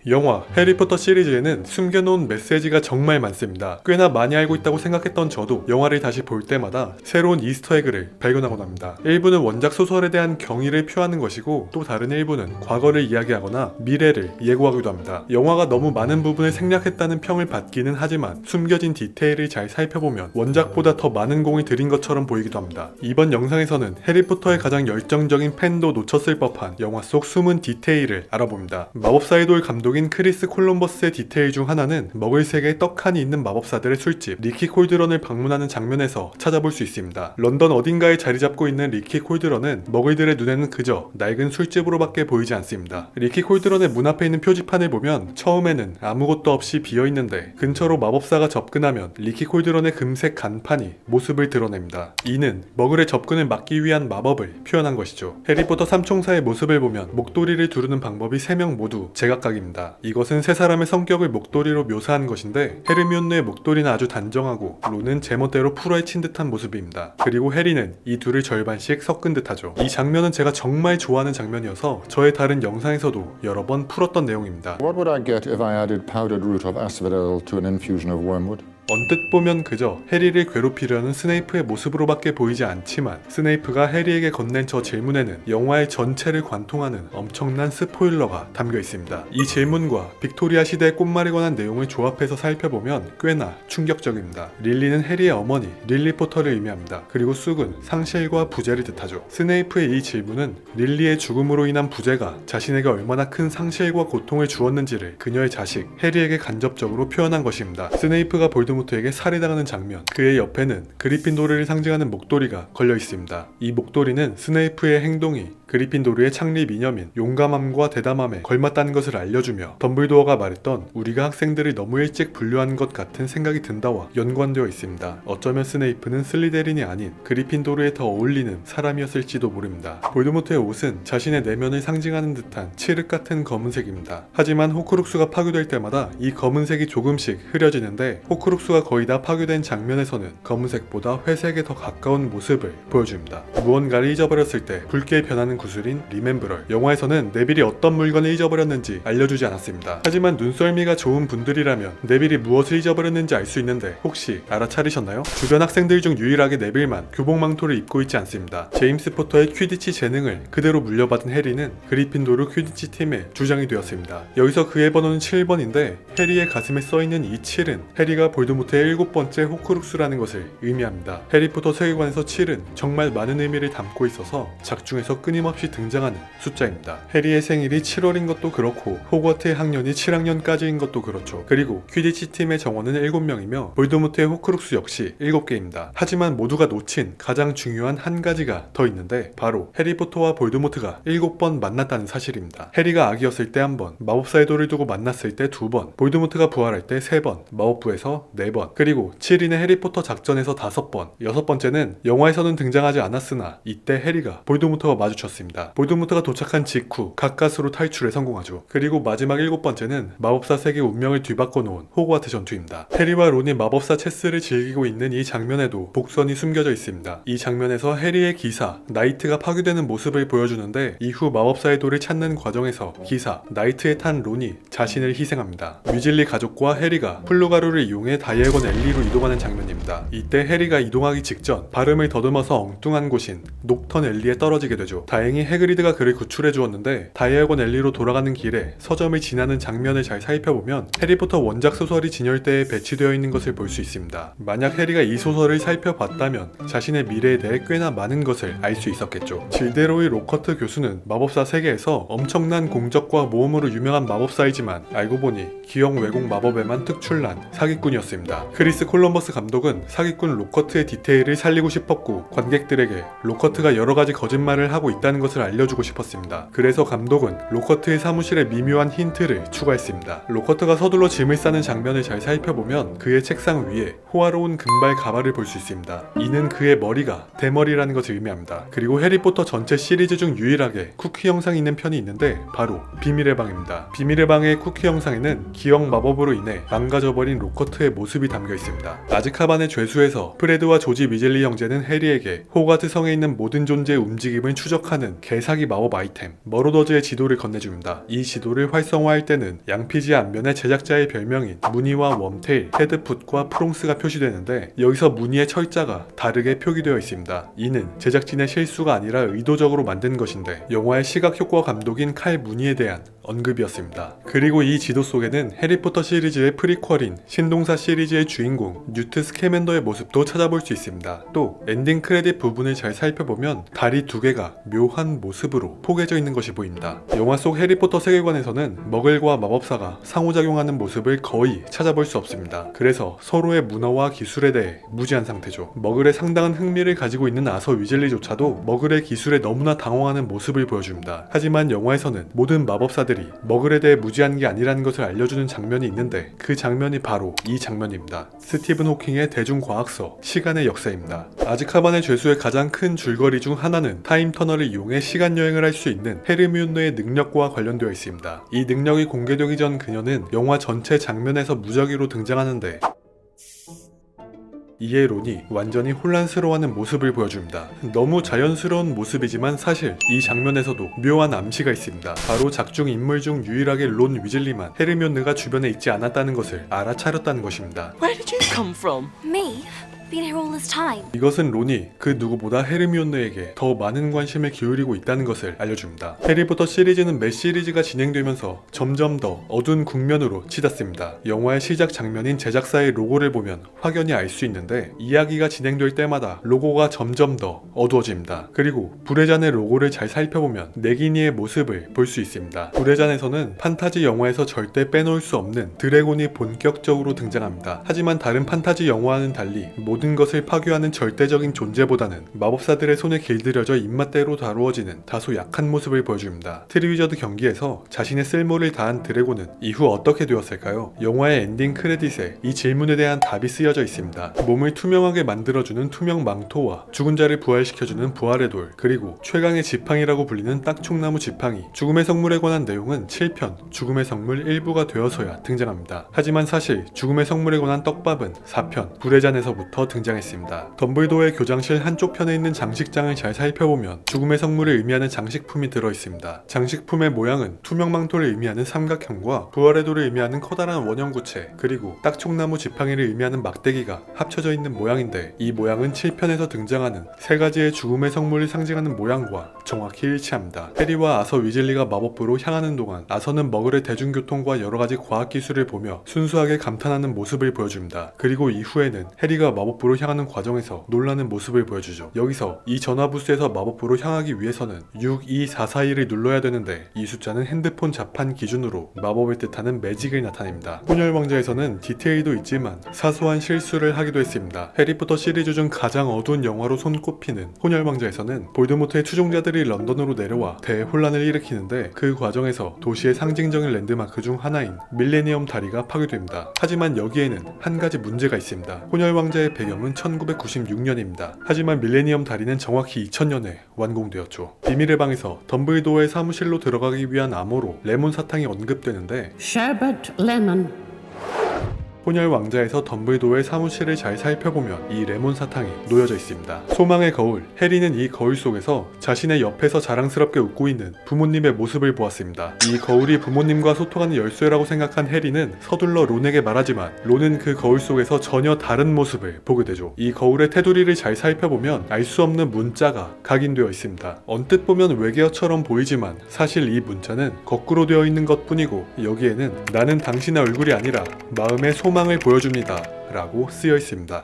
영화 해리포터 시리즈에는 숨겨놓은 메시지가 정말 많습니다. 꽤나 많이 알고 있다고 생각했던 저도 영화를 다시 볼 때마다 새로운 이스터에그를 발견하곤 합니다. 일부는 원작 소설에 대한 경의를 표하는 것이고, 또 다른 일부는 과거를 이야기하거나 미래를 예고하기도 합니다. 영화가 너무 많은 부분을 생략했다는 평을 받기는 하지만 숨겨진 디테일을 잘 살펴보면 원작보다 더 많은 공을 들인 것처럼 보이기도 합니다. 이번 영상에서는 해리포터의 가장 열정적인 팬도 놓쳤을 법한 영화 속 숨은 디테일을 알아봅니다. 마법사의 돌 감독인 크리스 콜럼버스의 디테일 중 하나는 먹을 세계에 떡하니 있는 마법사들의 술집 리키 콜드런을 방문하는 장면에서 찾아볼 수 있습니다. 런던 어딘가에 자리 잡고 있는 리키 콜드런은 먹을들의 눈에는 그저 낡은 술집으로밖에 보이지 않습니다. 리키 콜드런의 문 앞에 있는 표지판을 보면 처음에는 아무것도 없이 비어있는데 근처로 마법사가 접근하면 리키 콜드런의 금색 간판이 모습을 드러냅니다. 이는 머글의 접근을 막기 위한 마법을 표현한 것이죠. 해리포터 삼총사의 모습을 보면 목도리를 두르는 방법이 3명 모두 제각각입니다. 이것은 세 사람의 성격을 목도리로 묘사한 것인데, 헤르미온느의 목도리는 아주 단정하고 론은 제멋대로 풀어헤친 듯한 모습입니다. 그리고 해리는 이 둘을 절반씩 섞은 듯하죠. 이 장면은 제가 정말 좋아하는 장면이어서 저의 다른 영상에서도 여러 번 풀었던 내용입니다. What would I get if I added powdered root of asphodel to an infusion of wormwood? 언뜻 보면 그저 해리를 괴롭히려는 스네이프의 모습으로밖에 보이지 않지만, 스네이프가 해리에게 건넨 저 질문에는 영화의 전체를 관통하는 엄청난 스포일러가 담겨 있습니다. 이 질문과 빅토리아 시대의 꽃말에 관한 내용을 조합해서 살펴보면 꽤나 충격적입니다. 릴리는 해리의 어머니 릴리 포터를 의미합니다. 그리고 쑥은 상실과 부재를 뜻하죠. 스네이프의 이 질문은 릴리의 죽음으로 인한 부재가 자신에게 얼마나 큰 상실과 고통을 주었는지를 그녀의 자식 해리에게 간접적으로 표현한 것입니다. 스네이프가 볼드모트에게 살해당하는 장면, 그의 옆에는 그리핀도르를 상징하는 목도리가 걸려 있습니다. 이 목도리는 스네이프의 행동이 그리핀도르의 창립 이념인 용감함과 대담함에 걸맞다는 것을 알려주며, 덤블도어가 말했던 우리가 학생들을 너무 일찍 분류한 것 같은 생각이 든다와 연관되어 있습니다. 어쩌면 스네이프는 슬리데린이 아닌 그리핀도르에 더 어울리는 사람이었을지도 모릅니다. 볼드모트의 옷은 자신의 내면을 상징하는 듯한 칠흑 같은 검은색입니다. 하지만 호크룩스가 파괴될 때마다 이 검은색이 조금씩 흐려지는데, 호크룩스가 거의 다 파괴된 장면에서는 검은색보다 회색에 더 가까운 모습을 보여줍니다. 무언가를 잊어버렸을 때 붉게 변하는 구슬인 리멤브럴. 영화에서는 네빌이 어떤 물건을 잊어버렸는지 알려주지 않았습니다. 하지만 눈썰미가 좋은 분들이라면 네빌이 무엇을 잊어버렸는지 알 수 있는데, 혹시 알아차리셨나요? 주변 학생들 중 유일하게 네빌만 교복망토를 입고 있지 않습니다. 제임스 포터의 퀴디치 재능을 그대로 물려받은 해리는 그리핀도르 퀴디치 팀의 주장이 되었습니다. 여기서 그의 번호는 7번인데 해리의 가슴에 써있는 이 7은 해리가 볼드모트의 7번째 호크룩스라는 것을 의미합니다. 해리포터 세계관에서 7은 정말 많은 의미를 담고 있어서 작중에서 끊임없이 등장하는 숫자입니다. 해리의 생일이 7월인 것도 그렇고, 호거트의 학년이 7학년까지인 것도 그렇죠. 그리고 퀴디치 팀의 정원은 7명이며 볼드모트의 호크룩스 역시 7개입니다. 하지만 모두가 놓친 가장 중요한 한 가지가 더 있는데, 바로 해리포터와 볼드모트가 7번 만났다는 사실입니다. 해리가 아기였을 때 1번, 마법사의 돌을 두고 만났을 때 2번, 볼드모트가 부활할 때 3번, 마법부에서 4번, 그리고 7인의 해리포터 작전에서 5번, 6번째는 영화에서는 등장하지 않았으나 이때 해리가 볼드모트와 마주쳤습니다. 볼드모트가 도착한 직후 가까스로 탈출에 성공하죠. 그리고 마지막 7번째는 마법사 세계 운명을 뒤바꿔 놓은 호그와트 전투입니다. 해리와 론이 마법사 체스를 즐기고 있는 이 장면에도 복선이 숨겨져 있습니다. 이 장면에서 해리의 기사 나이트가 파괴되는 모습을 보여주는데, 이후 마법사의 돌을 찾는 과정에서 기사 나이트에 탄 론이 자신을 희생합니다. 뮤즐리 가족과 해리가 플루가루를 이용해 다이애곤 앨리로 이동하는 장면입니다. 이때 해리가 이동하기 직전 발음을 더듬어서 엉뚱한 곳인 녹턴 앨리에 떨어지게 되죠. 다행히 해그리드가 그를 구출해 주었는데, 다이애곤 앨리로 돌아가는 길에 서점을 지나는 장면을 잘 살펴보면 해리포터 원작 소설이 진열대에 배치되어 있는 것을 볼 수 있습니다. 만약 해리가 이 소설을 살펴봤다면 자신의 미래에 대해 꽤나 많은 것을 알 수 있었겠죠. 질데로이 로커트 교수는 마법사 세계에서 엄청난 공적과 모험으로 유명한 마법사이지만 알고 보니 기억 왜곡 마법에만 특출난 사기꾼이었습니다. 크리스 콜럼버스 감독은 사기꾼 로커트의 디테일을 살리고 싶었고, 관객들에게 로커트가 여러가지 거짓말을 하고 있다는 것을 알려주고 싶었습니다. 그래서 감독은 로커트의 사무실에 미묘한 힌트를 추가했습니다. 로커트가 서둘러 짐을 싸는 장면을 잘 살펴보면 그의 책상 위에 호화로운 금발 가발을 볼 수 있습니다. 이는 그의 머리가 대머리라는 것을 의미합니다. 그리고 해리포터 전체 시리즈 중 유일하게 쿠키 영상이 있는 편이 있는데, 바로 비밀의 방입니다. 비밀의 방의 쿠키 영상에는 기억 마법으로 인해 망가져버린 로커트의 모습이 담겨 있습니다. 아즈카반의 죄수에서 프레드와 조지 위즐리 형제는 해리에게 호가트 성에 있는 모든 존재의 움직임을 추적하는 영화에서는 개사기 마법 아이템 머로더즈의 지도를 건네줍니다. 이 지도를 활성화할 때는 양피지 앞면에 제작자의 별명인 무늬와 웜테일, 헤드풋과 프롱스가 표시되는데 여기서 무늬의 철자가 다르게 표기되어 있습니다. 이는 제작진의 실수가 아니라 의도적으로 만든 것인데 영화의 시각 효과 감독인 칼 무니에 대한 언급이었습니다. 그리고 이 지도 속에는 해리포터 시리즈의 프리퀄인 신동사 시리즈의 주인공 뉴트 스캐맨더의 모습도 찾아볼 수 있습니다. 또 엔딩 크레딧 부분을 잘 살펴보면 다리 두 개가 묘한 모습으로 포개져 있는 것이 보입니다. 영화 속 해리포터 세계관에서는 머글과 마법사가 상호작용하는 모습을 거의 찾아볼 수 없습니다. 그래서 서로의 문화와 기술에 대해 무지한 상태죠. 머글에 상당한 흥미를 가지고 있는 아서 위즐리조차도 머글의 기술에 너무나 당황하는 모습을 보여줍니다. 하지만 영화에서는 모든 마법사들이 머글에 대해 무지한 게 아니라는 것을 알려주는 장면이 있는데 그 장면이 바로 이 장면입니다. 스티븐 호킹의 대중과학서 시간의 역사입니다. 아즈카반의 죄수의 가장 큰 줄거리 중 하나는 타임터널을 이용해 시간여행을 할 수 있는 헤르미온느의 능력과 관련되어 있습니다. 이 능력이 공개되기 전 그녀는 영화 전체 장면에서 무작위로 등장하는데 이에 론이 완전히 혼란스러워하는 모습을 보여줍니다. 너무 자연스러운 모습이지만 사실 이 장면에서도 묘한 암시가 있습니다. 바로 작중 인물 중 유일하게 론 위즐리만 헤르미온느가 주변에 있지 않았다는 것을 알아차렸다는 것입니다. Where did you come from? Me? Been here all this time. 이것은 론이 그 누구보다 헤르미온느에게 더 많은 관심을 기울이고 있다는 것을 알려줍니다. 해리포터 시리즈는 매 시리즈가 진행되면서 점점 더 어두운 국면으로 치닫습니다. 영화의 시작 장면인 제작사의 로고를 보면 확연히 알 수 있는데 이야기가 진행될 때마다 로고가 점점 더 어두워집니다. 그리고 불의 잔의 로고를 잘 살펴보면 네기니의 모습을 볼 수 있습니다. 불의 잔에서는 판타지 영화에서 절대 빼놓을 수 없는 드래곤이 본격적으로 등장합니다. 하지만 다른 판타지 영화와는 달리 모든 것을 파괴하는 절대적인 존재보다는 마법사들의 손에 길들여져 입맛대로 다루어지는 다소 약한 모습을 보여줍니다. 트리위저드 경기에서 자신의 쓸모를 다한 드래곤은 이후 어떻게 되었을까요? 영화의 엔딩 크레딧에 이 질문에 대한 답이 쓰여져 있습니다. 몸을 투명하게 만들어주는 투명 망토와 죽은 자를 부활시켜주는 부활의 돌, 그리고 최강의 지팡이라고 불리는 딱총나무 지팡이. 죽음의 성물에 관한 내용은 7편 죽음의 성물 일부가 되어서야 등장합니다. 하지만 사실 죽음의 성물에 관한 떡밥은 4편 불의 잔에서부터 등장했습니다. 덤블도어의 교장실 한쪽 편에 있는 장식장을 잘 살펴보면 죽음의 성물을 의미하는 장식품이 들어있습니다. 장식품의 모양은 투명망토를 의미하는 삼각형과 부활의 돌을 의미하는 커다란 원형구체, 그리고 딱총나무 지팡이를 의미하는 막대기가 합쳐져 있는 모양인데 이 모양은 7편에서 등장하는 세 가지의 죽음의 성물을 상징하는 모양과 정확히 일치합니다. 해리와 아서 위즐리가 마법부로 향하는 동안 아서는 머글의 대중교통과 여러가지 과학기술을 보며 순수하게 감탄하는 모습을 보여줍니다. 그리고 이후에는 해리가 마법부로 향하는 과정에서 놀라는 모습을 보여주죠. 여기서 이 전화부스에서 마법부로 향하기 위해서는 62441을 눌러야 되는데 이 숫자는 핸드폰 자판 기준으로 마법을 뜻하는 매직을 나타냅니다. 혼혈왕자에서는 디테일도 있지만 사소한 실수를 하기도 했습니다. 해리포터 시리즈 중 가장 어두운 영화로 손꼽히는 혼혈왕자에서는 볼드모트의 추종자들이 런던으로 내려와 대혼란을 일으키는데 그 과정에서 도시의 상징적인 랜드마크 중 하나인 밀레니엄 다리가 파괴됩니다. 하지만 여기에는 한 가지 문제가 있습니다. 혼혈왕자의 배경은 1996년입니다. 하지만 밀레니엄 다리는 정확히 2000년에 완공되었죠. 비밀의 방에서 덤블도어의 사무실로 들어가기 위한 암호로 레몬 사탕이 언급되는데 Sherbet lemon. 혼혈 왕자에서 덤블도어의 사무실을 잘 살펴보면 이 레몬 사탕이 놓여져 있습니다. 소망의 거울. 해리는 이 거울 속에서 자신의 옆에서 자랑스럽게 웃고 있는 부모님의 모습을 보았습니다. 이 거울이 부모님과 소통하는 열쇠라고 생각한 해리는 서둘러 론에게 말하지만 론은 그 거울 속에서 전혀 다른 모습을 보게 되죠. 이 거울의 테두리를 잘 살펴보면 알 수 없는 문자가 각인되어 있습니다. 언뜻 보면 외계어처럼 보이지만 사실 이 문자는 거꾸로 되어 있는 것뿐이고 여기에는 나는 당신의 얼굴이 아니라 마음의 소망을 보여줍니다 라고 쓰여 있습니다.